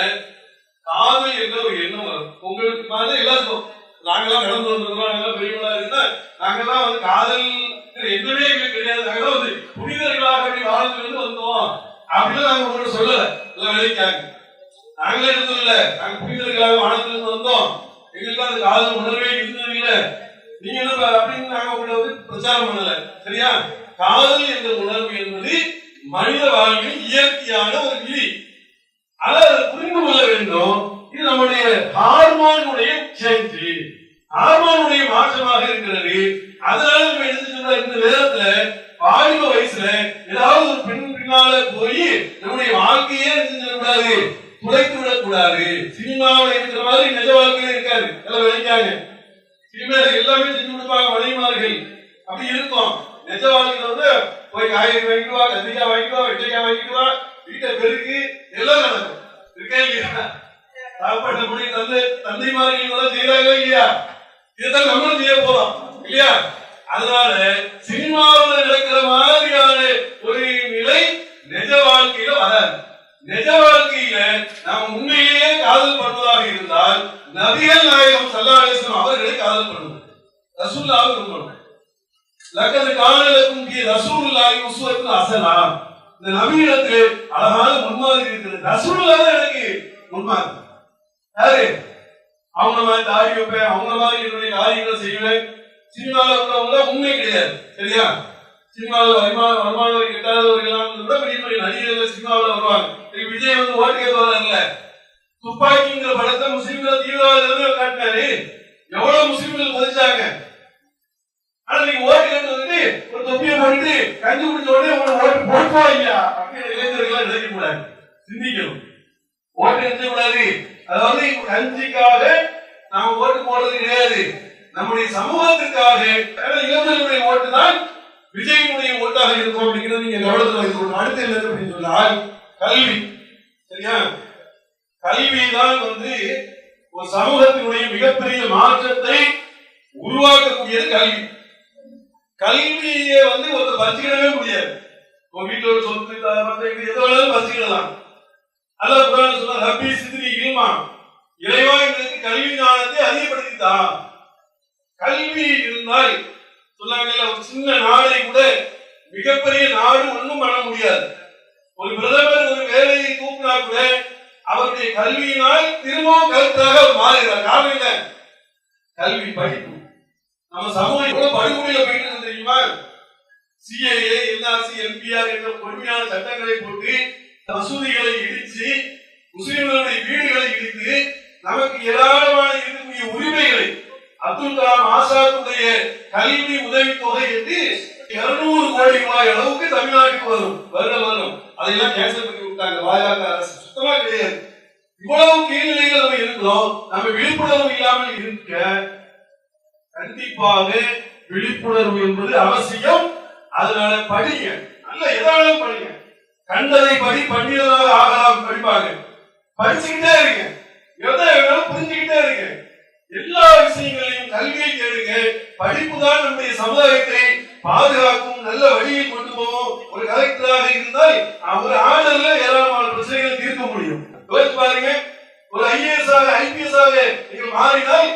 காதல் என்ற ஒரு எண்ணம் வரும் உங்களுக்கு. மாதிரி எல்லாருக்கும் நாங்கெல்லாம் நடந்து வந்திருக்கோம், நாங்கெல்லாம் பெரியவங்களா இருந்தா நாங்கெல்லாம் வந்து காதல் எண்ணமே எங்களுக்கு கிடையாது, நாங்கெல்லாம் வந்து புனிதர்களாக அப்படி வாழ்ந்து வந்தோம் அப்படின்னு நாங்க உங்கள்கிட்ட சொல்லல. எல்லாம் வேலைக்காங்க நாங்களே இருந்ததில்ல, நாங்க புனிதர்களாக வாழ்ந்து வந்தோம், எங்களுக்கு அந்த காதல் உணர்வே இருந்தது இல்லை, நீங்க என்ன அப்படின்னு நாங்க உங்கள்கிட்ட வந்து பிரச்சாரம் பண்ணல. சரியா? காதல் என்ற உணர்வு என்பது மனித வாழ்வில் இயற்கையான ஒரு விதி. அதை புரிந்து கொள்ள வேண்டும். இது நம்முடைய ஹார்மோனுடைய சேஞ்ச், ஹார்மோனுடைய மாற்றமாக இருக்கிறது. அதனால நம்ம என்ன இந்த நேரத்துல வாலிப வயசுல ஏதாவது ஒரு பெண் பின்னால போய் நம்முடைய வாழ்க்கையே செஞ்சிடக்கூடாது, துளைத்து விடக்கூடாது. சினிமாவில் இருக்கிற மாதிரி நிஜ வாழ்க்கையில இருக்காது. எல்லாம் விளைக்காங்க, சினிமாவில் எல்லாமே செஞ்சு கொடுப்பாங்க மனைவிமார்கள், அப்படி இருக்கும். நிஜ வாழ்க்கையில வந்து போய் காய்கறி வாங்கிட்டு வா, கத்திரிக்காய் வாங்கிட்டு வா, வெண்டைக்காய் வாங்கிட்டு வா, வீட்டை பெருக்கு, எல்லாம் நடக்கும். இருக்கா இல்லையா? சாப்பாட்டு முடி தந்தைமார்கள் இதெல்லாம் செய்யறாங்க இல்லையா? இதுதான் நம்மளும் செய்ய போறோம் இல்லையா? அதனால சினிமாவில் நடக்கிற மாதிரியான ஒரு நிலை நிஜ வாழ்க்கையில வராது. நிஜ வாழ்க்கையில நாம் உண்மையிலேயே காதல் பண்ணுவதாக இருந்தால் நபிகள் நாயகம் ஸல்லல்லாஹு அலைஹி வஸல்லம் அவர்களை காதல் பண்ணுவோம், ரசூலுல்லாஹ் விரும்பணும். லக்கத் கான லக்கும் ஃபீ ரசூலுல்லாஹி உஸ்வத்துன் ஹஸனா. இந்த நபியிடத்திலே அழகான முன்மாதிரி இருக்கிறது. ரசூலுல்லாஹ் தான் எனக்கு முன்மாதிரி. யாரு? அவங்க மாதிரி தாடி வைப்பேன், அவங்க மாதிரி என்னுடைய காரியங்களை செய்வேன். சினிமாவில் உள்ளவங்க உண்மை கிடையாது. சரியா? சினிமாவில் வருமான வரி கட்டாதவர்கள் கூட பெரிய பெரிய நடிகர்கள் சினிமாவில் வருவாங்க. விஜய் வந்து ஓட்டு கேட்பவர்ல, துப்பாக்கிங்கிற படத்தை முஸ்லிம்கள் தீவிரவாதிகள் காட்டினாரு, எவ்வளவு முஸ்லிம்கள் மதிச்சாங்க. ஆனா நீங்க ஓட்டு கேட்டு வந்துட்டு ஒரு தொப்பியை போட்டு கஞ்சி குடிச்ச உடனே உங்களை ஓட்டு போட்டுவாங்க அப்படின்னு இளைஞர்கள் நினைக்க கூடாது, சிந்திக்கணும். ஓட்டு நிறுத்த கூடாது. அதாவது கஞ்சிக்காக நாம ஓட்டு போடுறது கிடையாது, நம்முடைய சமூகத்திற்காக. இளைஞர்களுடைய ஓட்டு தான் விஜயனுடைய ஓட்டாக இருக்கும் அப்படிங்கிறது நீங்க கவனத்தில் வைத்துக்கணும். அடுத்து என்ன அப்படின்னு சொன்னால் கல்வி. சரியா? கல்விதான் வந்து ஒரு சமூகத்தினுடைய மிகப்பெரிய மாற்றத்தை உருவாக்கக்கூடியது கல்வி. கல்வியை வந்து ஒருத்தர் பறிச்சுக்கிடவே முடியாது. உங்க வீட்டுல ஒரு சொத்து எது வேணாலும் பறிச்சுக்கிடலாம். அல்லாஹ் குர்ஆன்ல சொல்றான், ரப்பி சித்னி இல்மா, இறைவா எங்களுக்கு கல்வி ஞானத்தை அதிகப்படுத்தித்தான். கல்வி இருந்தால் சொன்னாங்கல்ல, ஒரு சின்ன நாடை கூட மிகப்பெரிய நாடு ஒன்றும் பண்ண முடியாது. ஒரு பிரதமர் ஒரு வேலையை தூக்கினா கூட அவருடைய கல்வியினால் திரும்பவும் கருத்தாக மாறுகிறார். காரணம் என்ன? கல்வி, படிப்பு. நம்ம சமூகம் எவ்வளவு படுகொலையில போயிட்டு தெரியுமா? சிஏஏ, என்ஆர்சி, என்பிஆர் என்ற கொடுமையான சட்டங்களை போட்டு மசூதிகளை இடிச்சு, முஸ்லிம்களுடைய வீடுகளை இடித்து, நமக்கு ஏராளமான இருக்கக்கூடிய உரிமைகளை, அப்துல் கலாம் ஆசாத்துடைய கல்வி உதவித்தொகை என்று 200 கோடி ரூபாய் அளவுக்கு தமிழ்நாட்டுக்கு வரும் வருடம். அதையெல்லாம் கேன்சல் பண்ணி விட்டாங்க பாஜக அரசு. சுத்தமா கிடையாது. இவ்வளவு கீழ்நிலையில் நம்ம இருக்கிறோம். நம்ம விழிப்புணர்வு இல்லாமல் இருக்க கண்டிப்பாக விழிப்புணர்வு என்பது அவசியம். அதனால படிங்க, நல்ல எதாலும் படிங்க. கண்டதை படி பண்டிதராக ஆகலாம் படிப்பாங்க. படிச்சுக்கிட்டே இருங்க, எதை வேணாலும் புரிஞ்சுக்கிட்டே இருங்க. எல்லா விஷயங்களையும் கல்வியை தேடுங்க. படிப்பு தான் நம்முடைய சமுதாயத்தை பாதுகாக்கும், நல்ல வழியில் கொண்டு போவோம். ஒரு கலெக்டராக இருந்தால் ஒரு ஆர்டர்ல ஏராளமான பிரச்சனைகளை தீர்க்க முடியும். பாருங்க, ஒரு ஐஏஎஸ் ஆக ஐபிஎஸ் ஆக நீங்கள் மாறினால்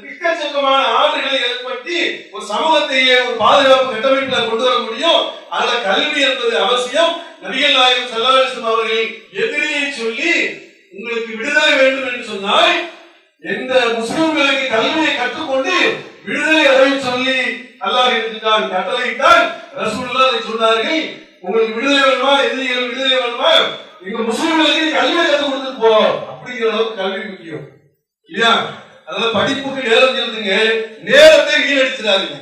எக்கச்சக்கமான ஆர்டர்களை ஏற்படுத்தி ஒரு சமூகத்தையே ஒரு பாதுகாப்பு கட்டமைப்புல கொண்டு வர முடியும். அதுல கல்வி என்பது அவசியம். நபிகள் நாயகம் ஸல்லல்லாஹு அலைஹி வஸல்லம் அவர்கள் எதிரியை சொல்லி உங்களுக்கு விடுதலை வேண்டும் என்று சொன்னால் எந்த முஸ்லிம்களுக்கு கல்வியை கற்றுக்கொண்டு விடுதலை அடைய சொல்லி அல்லாஹ் எடுத்துட்டான், கட்டளையிட்டான். ரசூலுல்லாஹ் அதை சொன்னார்கள், உங்களுக்கு விடுதலை வேணுமா, எதிரிகள் விடுதலை வேணுமா, எங்க முஸ்லிம்களுக்கு கல்வியை கற்றுக் கொடுத்து போ. அப்படிங்கிற அளவுக்கு கல்வி முக்கியம் இல்லையா? அதனால படிப்புக்கு நேரம் செலுத்துங்க, நேரத்தை வீணடிச்சிடாதீங்க.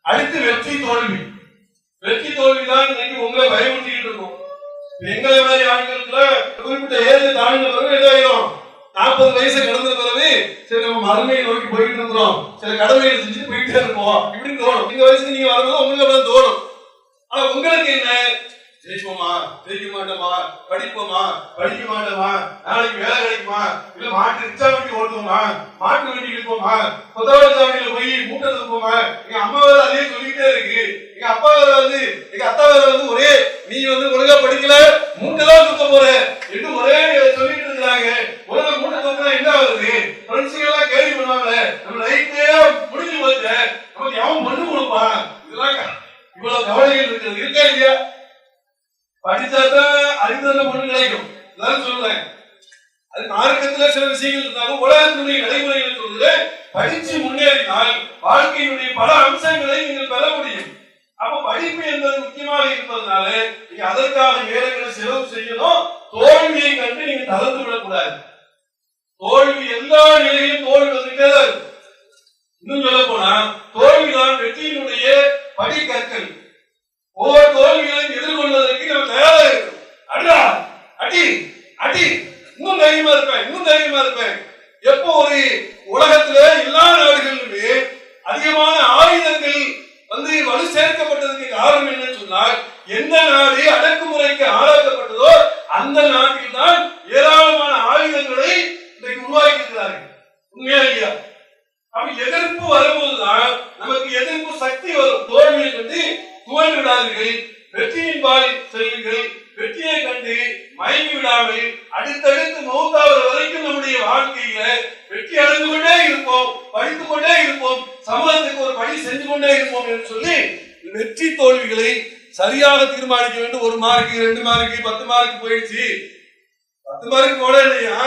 அடுத்து வெற்றி தோல்வி. வெற்றி தோல்விதான் இன்னைக்கு உங்களை பயமுறுத்திக்கிட்டு இருக்கும். எங்களை மாதிரி ஆண்களுக்குள்ள குறிப்பிட்ட ஏழு தாழ்ந்த பிறகு எதாயிரும், 40 வயசு கடந்த பிறகு சரி நம்ம மறுமையை நோக்கி போயிட்டு இருக்கிறோம், சில கடமைகளை செஞ்சுட்டு போயிட்டே இருப்போம் இப்படின்னு தோணும். இந்த வயசுக்கு நீங்க வரும்போது உங்களுக்கு அப்படி தோணும். ஆனா உங்களுக்கு என்ன, ஜெயிப்போமா ஜெயிக்க மாட்டோமா, படிப்போமா படிக்க மாட்டோமா, நாளைக்கு வேலை கிடைக்குமா, இல்ல மாட்டு ரிக்ஷா வண்டி ஓட்டுவோமா, மாட்டு வண்டி இருப்போமா, கொத்தவாடி சாவடியில போய் மூட்டை இருப்போமா. எங்க அம்மா வேற அதே சொல்லிக்கிட்டே இருக்கு, எங்க அப்பா வேற எங்க அத்தா வேற ஒரே நீ ஒழுங்கா படிக்கல மூட்டை தான் தூக்க போற என்று ஒரே சொல்லிட்டு இருக்கிறாங்க. ஒழுங்கா மூட்டை தூக்கினா என்ன ஆகுது, ஃப்ரெண்ட்ஸுங்க எல்லாம் கேள்வி பண்ணுவாங்களே, நம்ம லைஃபே முடிஞ்சு போச்சு, நமக்கு எவன் பண்ணு கொடுப்பான். இதெல்லாம் இவ்வளவு கவலைகள் இருக்கிறது இருக்கா இல்லையா? படிச்சாதான் அறிந்ததுல பொண்ணு கிடைக்கும் சொல்றேன். அது மார்க்கத்துல சில விஷயங்கள் இருந்தாலும் உலகத்தினுடைய நடைமுறைகள் சொல்றது, படிச்சு முன்னேறினால் வாழ்க்கையினுடைய பல அம்சங்களை நீங்கள் பெற முடியும். அப்ப படிப்பு என்பது முக்கியமாக இருப்பதனால நீங்க அதற்காக நேரங்களை செலவு செய்யணும். தோல்வியை கண்டு நீங்க தளர்ந்து விடக்கூடாது. தோல்வி எல்லா நிலையிலும் தோல்வி வந்துட்டே தான் இருக்கும். இன்னும் சொல்ல போனா தோல்விதான் வெற்றியினுடைய படிக்கற்கள். ஒவ்வொரு தோல்விகளையும் எதிர்கொள்வதற்கு நம்ம தயாராக இருக்கும். அடா அடி அடி இன்னும் தைரியமா இருப்பேன், இன்னும் தைரியமா இருப்பேன். எப்போ ஒரு உலகத்துல எல்லா நாடுகளிலுமே அதிகமான ஆயுதங்கள் வலு சேர்க்கப்பட்டதுக்கு காரணம் என்னன்னு சொன்னால், எந்த நாடு அடக்குமுறைக்கு ஆளாக்கப்பட்டதோ அந்த நாட்டில் தான் ஏராளமான ஆயுதங்களை இன்றைக்கு உருவாக்கி இருக்கிறார்கள். உண்மையா இல்லையா? அப்ப எதிர்ப்பு வரும்போதுதான் நமக்கு எதிர்ப்பு சக்தி வரும். தோல்வியை கண்டு துவண்டு விடாதீர்கள், வெற்றியின் பால் செல்லுங்கள். வெற்றியை கண்டு மயங்கி விடாமல் அடுத்தடுத்து மௌத்தாவது வரைக்கும் நம்முடைய வாழ்க்கையில வெற்றி அடைந்து கொண்டே இருப்போம், படித்துக் கொண்டே இருப்போம், சமூகத்துக்கு ஒரு பணி செஞ்சு கொண்டே இருப்போம் என்று சொல்லி வெற்றி தோல்விகளை சரியாக தீர்மானிக்க வேண்டும். 1 மார்க் 2 மார்க் 10 மார்க் போயிடுச்சு, 10 மார்க் போட இல்லையா,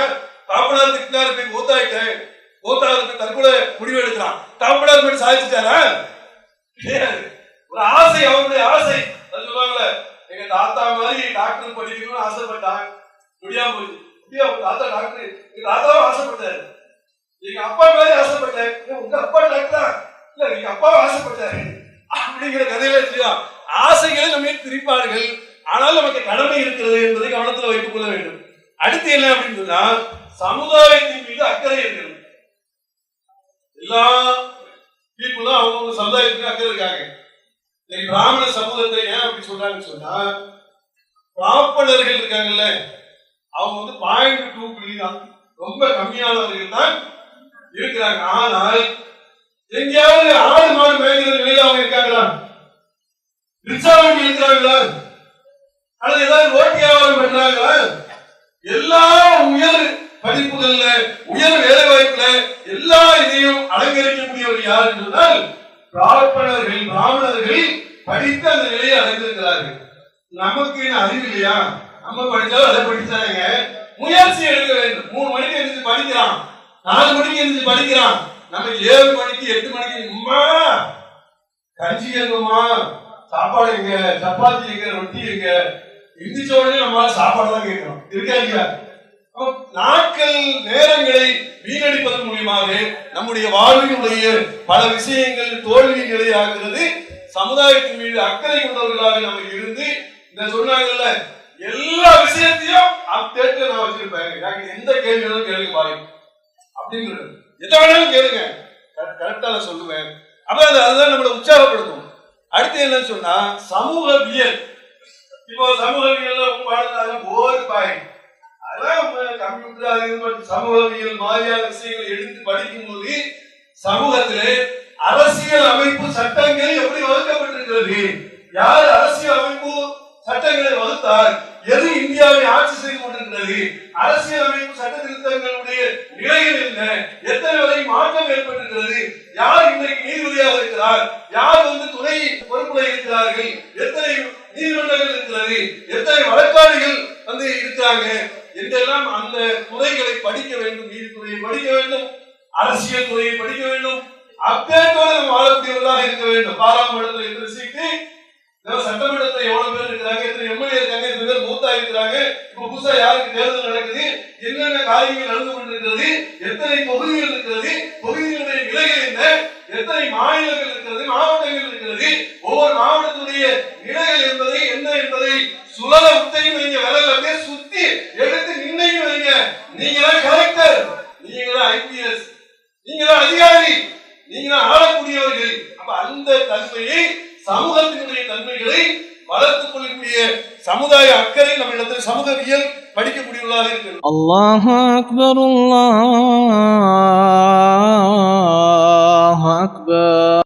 தாப்பனார் திட்டினார் போய் கோத்தாயிட்டேன், கோத்தாருக்கு தற்கொலை முடிவு எடுக்கிறான். தாப்பனார் போய் சாதிச்சுட்டாரா? ஒரு ஆசை, அவனுடைய ஆசை. அது சொல்லுவாங்கல்ல, எங்க தாத்தா மாதிரி டாக்டர் படிக்கணும்னு ஆசைப்பட்டாங்க, முடியாம போச்சு. தாத்தா டாக்டர், எங்க தாத்தாவும் ஆசைப்பட்டாரு. எங்க அப்பா மாதிரி ஆசைப்பட்டாரு. உங்க அப்பா டாக்டரா? இல்ல எங்க அப்பாவும் ஆசைப்பட்டாரு. அப்படிங்கிற கதையில வச்சுக்கா ஆசைகளை நம்ம திரிப்பார்கள். ஆனால் நமக்கு கடமை இருக்கிறது என்பதை கவனத்தில் வைத்துக் கொள்ள வேண்டும். அடுத்து என்ன அப்படின்னு சொன்னா, சமுதாயத்தின் மீது அக்கறை இருக்கிறது. எல்லா பீப்புளும் அவங்க சமுதாயத்துக்கு அக்கறை இருக்காங்க. பிராமண சமூகத்தை ஏன் அப்படி சொல்றாங்கன்னு சொன்னா, பிராமணர்கள் இருக்காங்கல்ல, அவங்க 0.2 தான், ரொம்ப கம்மியானவர்கள் தான் இருக்கிறாங்க. ஆனால் எங்கேயாவது ஆடு மாடு மேய்க்கிற நிலையில அவங்க இருக்காங்களா? ரிக்ஷா வண்டி இருக்கிறாங்களா? அல்லது ஏதாவது ரோட்டி வியாபாரம் பண்றாங்களா? எல்லா உயர் படிப்புகள்ல, உயர் வேலை வாய்ப்புல எல்லா இதையும் அலங்கரிக்கக்கூடியவர் யார் என்று சொன்னால் பிராமணர்கள் படித்து அந்த நிலையை அடைந்திருக்கிறார்கள். நமக்கு அறிவு இல்லையா? நம்ம படிச்சாலும் அதை படிச்சாங்க. முயற்சி எடுக்க வேண்டும். 3 மணிக்கு எழுந்து படிக்கிறான், 4 மணிக்கு எழுந்து படிக்கிறான். நம்ம 7 மணிக்கு 8 மணிக்கு அம்மா கஞ்சி எங்கம்மா, சாப்பாடு எங்க, சப்பாத்தி எங்க, ரொட்டி எங்க, இந்திச்ச உடனே நம்மளால சாப்பாடு தான் கேட்கிறோம். இருக்கா இல்லையா? நாட்கள் நேரங்களை வீணடிப்பதன் மூலியமாக நம்முடைய வாழ்வினுடைய பல விஷயங்கள் தோல்வி நிலையாகிறது. சமுதாயத்தின் மீது அக்கறை கொண்டவர்களாக நம்ம இருந்து, இந்த சொன்னாங்கல்ல எல்லா விஷயத்தையும் அப்டேட் நான் வச்சிருப்பேன், எனக்கு எந்த கேள்விகளும் கேள்வி பாயும் அப்படிங்கிறது, எதை வேணாலும் கேளுங்க, கரெக்டா நான் சொல்லுவேன். அப்ப அதுதான் நம்மளை உற்சாகப்படுத்தும். அடுத்து என்னன்னு சொன்னா சமூகவியல். இப்போ சமூகவியல் பாடத்தாலும் போர் பாய் அதெல்லாம் கம்ப்யூட்டர் அது இது மாதிரி சமூகவியல் மாதிரியான விஷயங்களை எடுத்து படிக்கும்போது சமூகத்திலே அரசியல் அமைப்பு சட்டங்கள் எப்படி வகுக்கப்பட்டிருக்கிறது, யார் அரசியல் அமைப்பு சட்டங்களை வகுத்தார், எது இந்தியாவை ஆட்சி செய்து கொண்டிருக்கிறது, அரசியல் அமைப்பு சட்ட திருத்தங்களுடைய நிலைகள் என்ன, எத்தனை வரை மாற்றம் ஏற்பட்டிருக்கிறது, யார் இன்றைக்கு நீதிபதியாக இருக்கிறார், யார் துணை பொறுப்புல இருக்கிறார்கள், எத்தனை நீதிமன்றங்கள் இருக்கிறது, எத்தனை வழக்காளிகள் இருக்கிறாங்க என்றெல்லாம் அந்த துறைகளை படிக்க வேண்டும். நீதித்துறையை படிக்க வேண்டும், அரசியல் துறையை படிக்க வேண்டும். அப்டேட்டோட நம்ம வாழக்கூடியவர்களாக இருக்க வேண்டும். பாராளுமன்றத்தில் எத்தனை சீட்டு, சட்டமன்றத்தில் எவ்வளவு பேர் இருக்கிறாங்க, எத்தனை எம்எல்ஏ இருக்காங்க, எத்தனை பேர் மூத்தா இருக்கிறாங்க, இப்ப புதுசா யாருக்கு தேர்தல் நடக்குது, என்னென்ன காரியங்கள் நடந்து கொண்டிருக்கிறது, எத்தனை தொகுதிகள் இருக்கிறது, தொகுதிகளுடைய நிலைகள் என்ன, எத்தனை மாநிலங்கள் இருக்கிறது, மாவட்டங்கள் இருக்கிறது, ஒவ்வொரு மாவட்டத்துடைய நிலைகள் என்பதை என்ன என்பதை சுழல விட்டையும் வைங்க, விரல் அப்படியே சுத்தி எடுத்து நின்னையும் வைங்க. நீங்க தான் கலெக்டர், நீங்க தான் ஐபிஎஸ், நீங்க தான் அதிகாரி, நீங்க தான் ஆளக்கூடியவர்கள். அப்ப அந்த தன்மையை, சமூகத்தினுடைய தன்மைகளை வளர்த்துக் கொள்ளக்கூடிய சமுதாய அக்கறை நம்ம இடத்தில் சமூகவியல் படிக்கக்கூடியவர்களாக இருக்கிறது. அல்லாஹு அக்பர், அல்லாஹு அக்பர்.